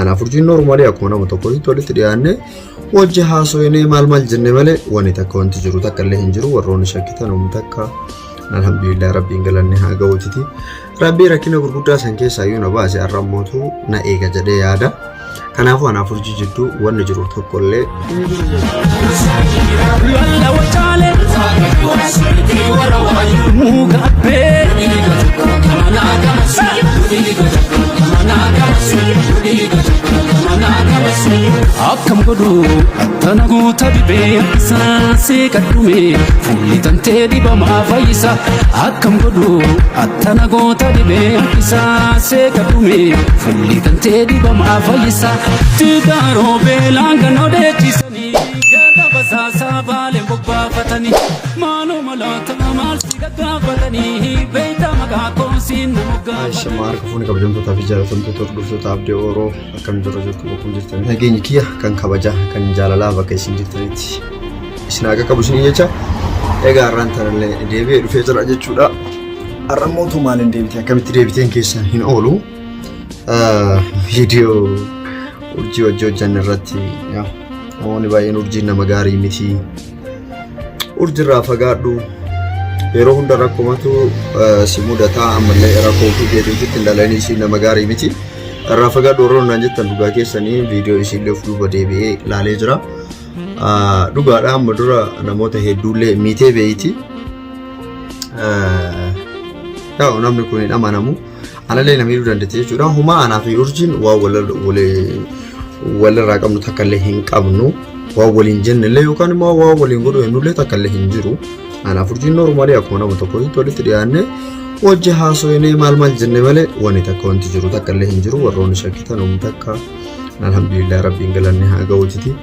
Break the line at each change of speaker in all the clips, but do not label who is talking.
Anaaf urjiin normaalii akkuma nama tokkotti walitti dhiyaanne wajji haasofnee maal jenne malee wanni takka wanti jiru takka illee hin jiru warroonni shakkitan humna takka alhamdulillah rabbiin galanne haa ga'uutiti rabbii rakkina gurguddaa san keessaa yoo na baase arrammootu na eega jedhee yaada kanaafuu anaaf urjii jidduu wanni jiru tokko illee
akkam godhu attana guuta dhibee saasee kadhume fuulli tantee dhibamaa fayyisa akkam godhu attana guuta dhibee saasee kadhume fuulli tantee dhibamaa fayyisa tigaaroo beelaan kan odeechisanii gada basaasaa baaleen bobbaafatanii maaloo malaata maal si gaggaafatanii beeyta maqaa koonsiin
Aisha Mark fuuni kabajamtoota fi jaalatamtoota hordoftoota abdii Oroo akkam jirtu bokkuu jirtanii nageenyi kiyya kan kabaja kan jaalalaa bakka isin jirtanitti isin akka qabu isin jecha egaa har'aan tanallee deebi'ee dhufee jira jechuudha har'a mootummaan deebitee akkamitti deebiteen keessa hin oolu viidiyoo urjii hojjanne irratti namoonni baay'een urjiin nama gaarii miti urjirraa fagaadhu yeroo hunda rakkoomatu si mudataa ammallee rakkoo fi deebiitti indalanii si nama gaarii miti irraa fagaadhu warroon naan jettan dhugaa keessanii viidiyoo isinillee of duuba deebi'ee ilaalee jira dhugaadha amma dura namoota hedduullee miitee beeyti namni kun hin amanamu anallee namiidhuu dandeette jechuudha humaa anaa fi urjiin waa walirraa qabnu takka illee hin qabnu waa waliin jennellee yookaan immoo waa waliin godhu ennullee takka illee hin jiru anaaf urjiin normaalii akkuma nama tokkotti walitti dhiyaanne wajji haasofnee maal jenne malee wanni takka wanti jiru takka illee hin jiru warroonni shakkitan humna takka alhamdulillah rabbiin galanne haa ga'uutiti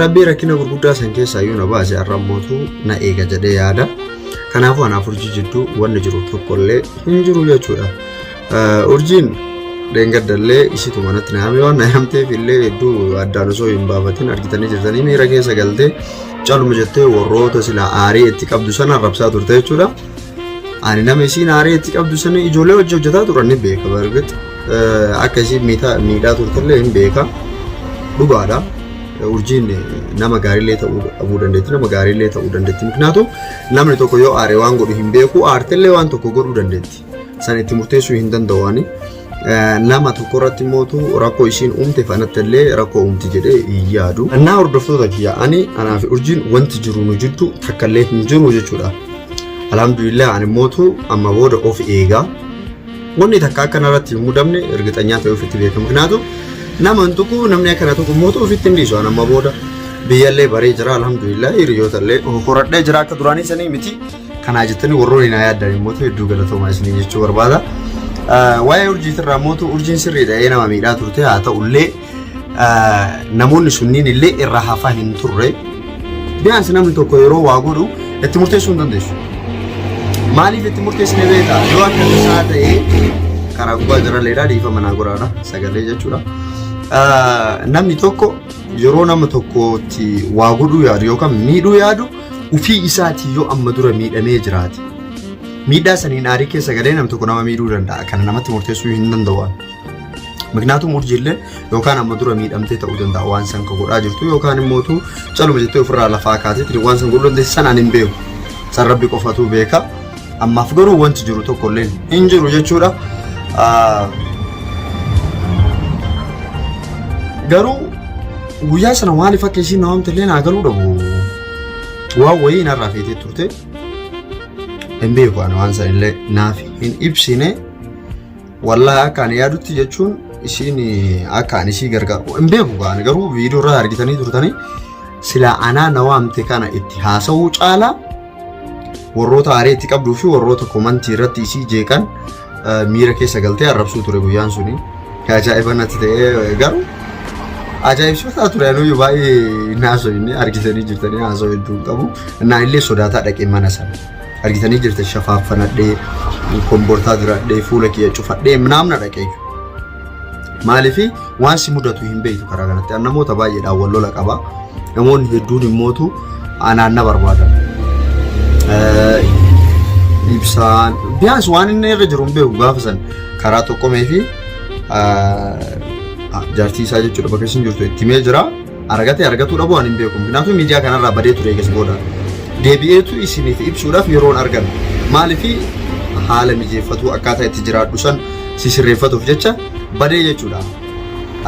rabbii rakkina gurguddaa san keessaa yoo na baase arrammootu na eega jedhee yaada kanaafuu anaaf urjii jidduu wanni jiru tokko illee hin jiru jechuudha urjiin deengaddallee isitu manatti na yaame waan na yaamteef illee hedduu addaan osoo hin baafatin argitanii jirtanii miira keessa galtee caluma jettee warroota sila aarii itti qabdu sana arrabsaa turte jechuudha ani nama isiin aarii itti qabdu sana ijoollee wajji hojjetaa turan ni beeka bargati akka isiin miidhaa turtellee hin beeka dhugaadha urjiin nama gaariillee ta'uu dandeetti nama gaariillee ta'uu dandeetti miknaatu namni tokko yoo aaree waan godhu hin beeku aartellee waan tokko godhuu dandeetti san itti murteessuu hin danda'u nama tokko irratti mootu rakkoo isiin uumte fanattellee rakkoo uumti jedhee yaadu annaa hordoftoota kiyya anaaf urjiin wanti jiru nu jidduu takkallee hin jiru jechuudha alhamdulillah ani mootu amma booda of eegaa wanni takka akkana irratti hin mudamne ergixanyaa ta'e ofitti beekamu kanaatu nama hantuku namni akkana tokko mootu ofitti hin dhiisu amma booda biyyallee baree jira alhamdulillah hiriyootallee horadhee jira akka duraanii sanii miti kanaa jettanii warroon hin yaaddan mootu hedduu galatoomaa isinii jechuu barbaada waa'ee urjiitirraa mootu urjiin sirriidha nama miidhaa turte haa ta'ullee namoonni sunniin illee irraa hafaa hin turre biyaansi namni tokko yeroo waa godhu itti murteessuu hin dandeessu maaliif itti murteessine beektaa yoo akka isaa ta'ee karaa gubbaa jiralleedhaa dhiifama naa goraadha sagalee jechuudha namni tokko yeroo nama tokkotti waa godhuu yaadu yookaan miidhuu yaadu ufii isaatii yoo amma dura miidhamee jiraate miidhaa saniin aarii keessa galee namni tokko nama miidhuu danda'a kana namatti murteessuu hin danda'u miknaatum urjiillee yookaan amma dura miidhamtee ta'uu danda'a waan san ka godhaa jirtu yookaan immootu caluma jettee ofirraa lafaa kaateetti waan san godhuu dandeessi sanaan hin beeku san rabbi qofatu beeka ammaaf garuu wanti jiru tokkollee hin jiru jechuudha garuu guyyaa sana maaliif akka isiin naawamtillee naa galuu dhabu waa wayii narraa feetee turte hin beeku waan san illee naaf hin ibsine wallahi akka ani yaadutti jechuun isiin akka ani isii gargaaru hin beeku garuu viidiyoo irraa argitanii turtanii sila anaa na waamte kana itti haasa'uu caalaa warroota aarii itti qabduu fi warroota komantii irratti isii jeeqan miira keessa galtee arrabsuu ture guyyaan suni ajaa'iba natti ta'ee garuu ajaa'ibsiisaa ture anuu baay'ee naasoo argitanii jirtanii haasoo hedduu qabu naan illee sodaataa dhaqee mana sana argitanii jirte shafaaffanadhee kombortaa diradhee fuula kiyya cufadhee naamna dhaqee maaliifi waan si mudatu hin beektu karaa kanatti namoota baay'eedhaan wal lola qaba namoonni hedduun immootu anaanna barbaadan ibsaan biyaas waan inni irra jiru hin beeku gaafa san karaa tokkomee fi jaartii isaa jechuudha bakka isin jirtu itti mee jira argatu dhabu ani hin beeku kanaafuu miidiyaa kanarraa badee ture eegas booda deebi'eetu isiniif ibsuudhaaf yeroon argan maaliifi haala mijeeffatu akkaataa itti jiraadhu san sisirreeffatuuf jecha badee jechuudha.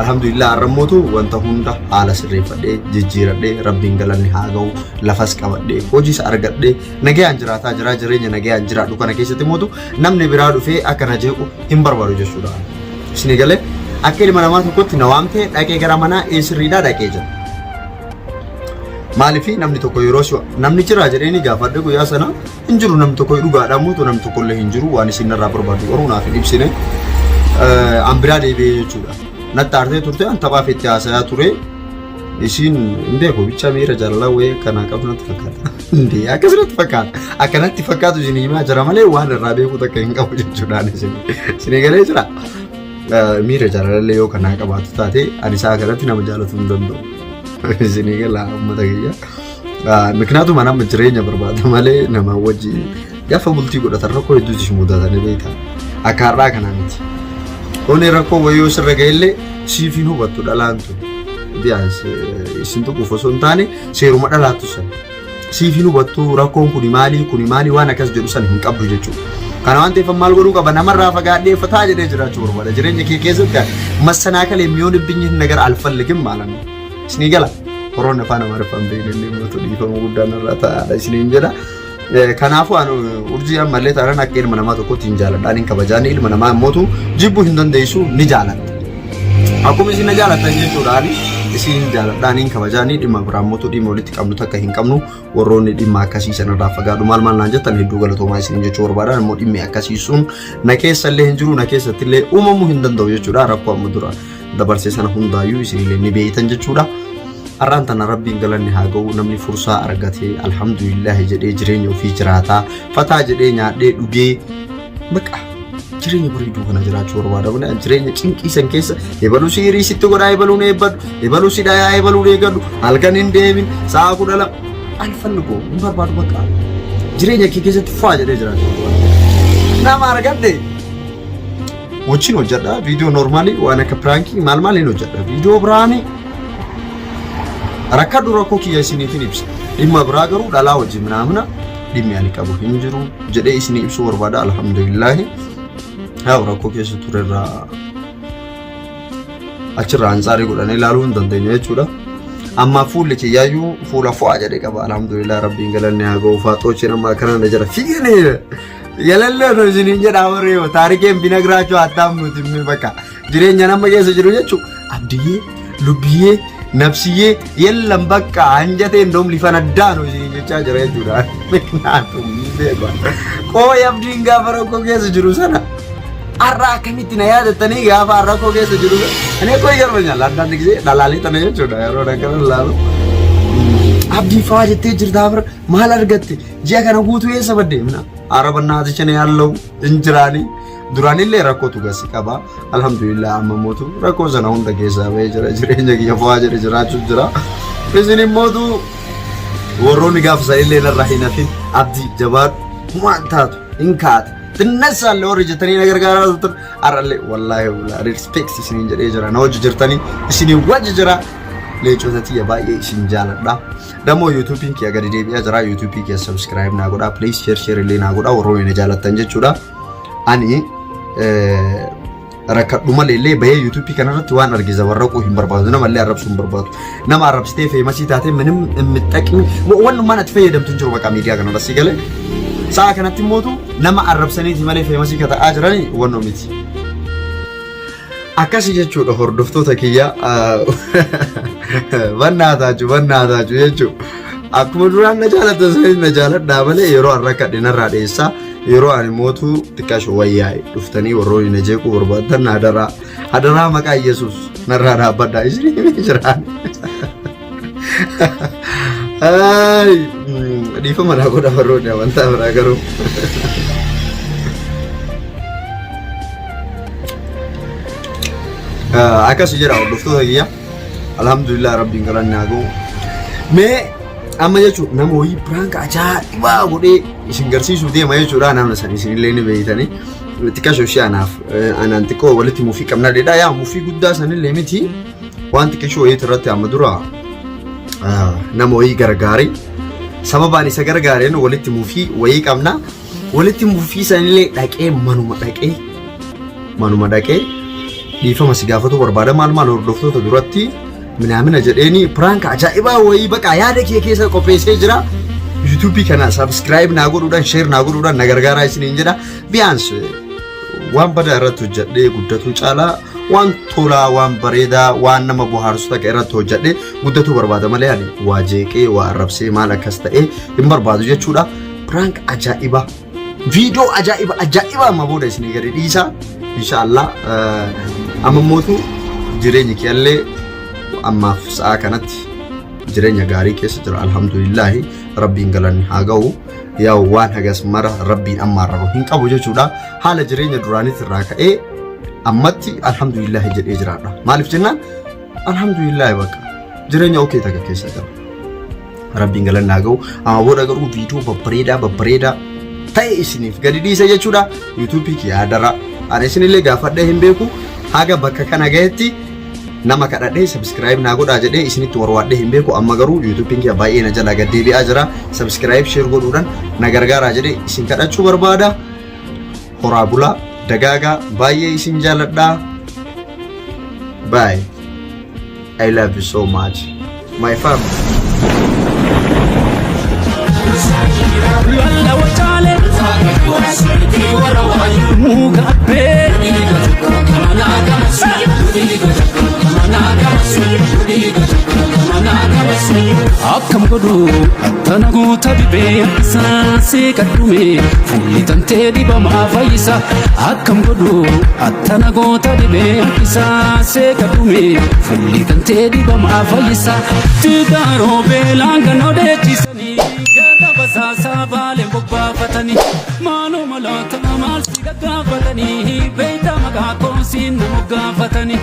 Alhamdulillah arrammootu wanta hunda haala sirreeffadhee jijjiiradhee rabbiin galanni haa ga'u lafas qabadhee hojiis argadhee nagayaan jiraataa jira jireenya nagayaan jiraadhu kana keessatti mootu namni biraa dhufee akka na jeequ hin barbaadu jechuudha. Isin galee akka ilma namaa tokkotti na waamtee dhaqee gara manaa eessirriidhaa dhaqee jira. Maaliifi namni tokko yeroo namni jira jedheeni gaafadhe guyyaa sana hin jiru namni tokko dhugaadhaan mootu namni tokko illee hin jiru waan isin irraa barbaadu garuu naaf hin ibsine an biraa deebi'ee jechuudha. Nattaartee turte an taphaaf itti haasayaa ture isin hin beeku bicha miira jaalalaa wayii kana qabu natti fakkaata. Ndee akkasumatti fakkaata akkanatti fakkaatu isin himaa jira malee waan irraa beeku takka hin qabu jechuudhaan isin galee jira. Miira jaalallee yoo kanaa qabaatu taate ani isaa kanatti nama jaalatu hin danda'u. Isin galaa uummata kiyya. Miknaatuma nama jireenya barbaada malee nama wajji gaafa bultii godhatan rakkoo hedduutu isin mudatanii beekaa. Akka har'aa kanaa miti. Oni rakkoo wayii sirra ga'ellee siifin hubattu dhalaantu biyaas isin tokko osoo hin taane seeruma dhalaattu san siifin hubattu rakkoon kuni maali waan akkas jedhu san hin qabdu jechuudha. Kana waan ta'eef maal godhuu qaba namarraa fagaadhee fataa jedhee jiraachuu barbaada jireenya kee keessatti masanaalee mi'oon biyyee nagar alfalligin maalan isin gala horoon afaan amaariffaan beeknee mootu dhiifama guddaan irraa ta'aadha isin jedha. Kanaafuu urjii ammallee taanaan akka ilma namaa tokkotti hin jaaladhaan hin kabajaan ilma namaa mootu jibbuu hin dandeessu ni jaalatta. Akkuma isin na jaalattan jechuudhaan isin jaaladhaan hin kabajaan dhimma biraan mootu dhimma walitti qabnu takka hin qabnu warroonni dhimma akkasii sanarraa fagaadhu maal naan jettan hedduu galatoomaa isin jechuu barbaadan immoo dhimmi akkasii sun na keessallee hin jiru na keessattillee uumamuu hin danda'u jechuudha rakkoo amma dura dabarsee sana hundaayyuu isinillee ni beeytan jechuudha. Arraan tana rabbiin galanni haa ga'u namni fursaa argatee alhamdulillah jedhee jireenya ofii jiraataa fataa jedhee nyaadhee dhugee baqa jireenya bareeduu kana jiraachuu barbaada jireenya cinqii san keessa ebaluu siirii sitti godhaa ebaluun eebbadu ebaluu sidhayaa ebaluun eeggadhu halkan hin deemin sa'a 12 alfalligoo hin barbaadu baqa jireenya kee keessatti faa jedhee jiraachuu nama argadde wajjin hojjedha viidiyoo noormaalii waan akka piraankii maaliin hojjedha viidiyoo biraanii rakkadhu rakkoo kiyya isiniifin ibsa dhimma biraa garuu dhalaa wajjin naamna dhimmi ani qabu hin jiru jedhee isinii ibsuu barbaada alhamdulillah haa rakkoo keessa turerraa achirraa ansaarii godhanii ilaaluu hin dandeenye jechuudha. Amma fuulli kiyyaayyuu fuula fo'aa jedhee qaba alhamdulillah rabbiin galanni haa ga'u faaxoochi nama kanaan jira fiiganii yalallee isiniin jedhaa warree taarikeen binagiraachuu attaan nuti bakka jireenya nama keessa jiru jechuudha abdiyyee lubbiyee nafsiyyee yellan bakka anjateen doomli fanaddaanu jechaa jira jechuudha. Miknaatum beeku qooyi abdiin gaafa rakkoo keessa jiru sana arraa akkamitti na yaadattanii gaafa rakkoo keessa jiru ani qooyi garbanya laddaan gisee dhalaalee tana jechuudha yeroo akkana laalu abdii faa jettee jirtaa bira maal argatte ji'a kana guutuu eessa badde arabannaaticha ne yaallau injiraanii duraanillee rakkootu gasi qaba alhamdulillah amma mootu rakkoo sana hunda keessaa bahee jira jireenya kiyya fo'aa jedhe jiraachuu jira isin immootu warroonni gaafa sanillee narraa hin hafin abdii jabaadhu waan taatu hin kaate tinnasaallee warri jettanii na gargaaraa turtan arallee wallaahi respect isiniin jedhee jira na hojii jirtanii isinii wajji jira leechota tiyya baay'ee isin jaaladha damoo yuutuubiin kiyya gadi deebi'aa jira yuutuubii kiyya subscribe naa godhaa please share illee naa godhaa warroonni na jaalattan jechuudha. Ani rakkadhu malee bahee yuutuubii kanarratti waan argisa warraquu hin barbaadu namallee arrabsuu hin barbaadu nama arrabsitee feemasii taatee minim miidhaqni wannumaan ati fayyadamtu hin jiru bakka miidiyaa kanarra si galee sa'a kanatti mootu nama arrabsaniiti malee feemasii ka ta'aa jiranii wannoo miti. Akkasi jechuudha hordoftoota kiyya bannaa taachuu jechuudha akkuma duraan na jaalattan sanis na jaaladhaa malee yeroo arrakadhe narraa dheessaa yeroo ani mootu xiqqaashu wayyaa'e dhuftanii warroonni na jeequu barbaadan hadaraa maqaa Yesuus narraa dhaabbadhaa isinii jiraan. Dhiifama naa godha warroonni amantaa biraa garuu. Akkasii jedha hordoftoota kiyya alhamdulillah rabbiin galanni haa ga'u. Mee amma jechuudha nama wayii piraanka ajaa'ibaa godhee isin garsiisuu deema jechuudha namni san isinillee ni beeytanii xiqqashoo ishee anaan xiqqoo walitti mufii qabna dheedhaa yaa mufii guddaa sanillee miti waan xiqqashoo wayiitti irratti amma dura nama wayii gargaari sababaan isa gargaareen walitti mufii wayii qabna walitti mufii sanillee dhaqee manuma dhaqee dhiifama si gaafatu barbaada maal hordoftoota duratti minaamina jedheeni prank ajaa'ibaa wayii baqa yaada kee keessa qopheessee jira YouTube kana subscribe naa godhuudhaan share naa godhuudhaan na gargaaraa isiniin jedha biyaans waan badaa irratti hojjedhee guddatu caalaa waan tolaa waan bareedaa waan nama bohaarsu takka irratti hojjedhee guddatu barbaada malee ani waa jeeqee waa arrabsee maal akkas ta'ee hin barbaadu jechuudha prank ajaa'ibaa video ajaa'ibaa amma booda isinii gadi dhiisa inshallah amma mootu jireenyi kiyallee ammaaf sa'a kanatti jireenya gaarii keessa jira alhamdulillah rabbiin galanni haa ga'u yaa waan hagas mara rabbiin ammaarroo hin qabu jechuudha haala jireenya duraanitti irraa ka'ee ammatti alhamdulillah jedhee jiraadha maaliif jennaan alhamdulillah baqa jireenya okay takka keessa jira rabbiin galanni haa ga'u amma booda garuu viidiyoo babbareedaa ta'e isiniif gadi dhiisa jechuudha YouTube kii yaadara ani isinillee gaafadhee hin beeku haga bakka kana gahetti nama kadhadhee subscribe naa godhaa jedhee isinitti warwaadhee hin beeku amma garuu YouTube kiyya baay'ee na jala gad deebi'aa jira subscribe share godhuudhaan na gargaaraa jedhee isin kadhachuu barbaada horaa bulaa dagaagaa baay'ee isin jaaladhaa bye I love you so much my family
akkam godhu attana goota dhibee saasee kadhume fuulli tantee dhibamaa fayyisa akkam godhu attana goota dhibee saasee kadhume fuulli tantee dhibamaa fayyisa tigaaroo beelaan ganoo deechisanii gada basaasaa baaleen bobbaafatanii maaloo malaata maal si gaggaafatanii beeyta maqaa koosiin nama gaafatanii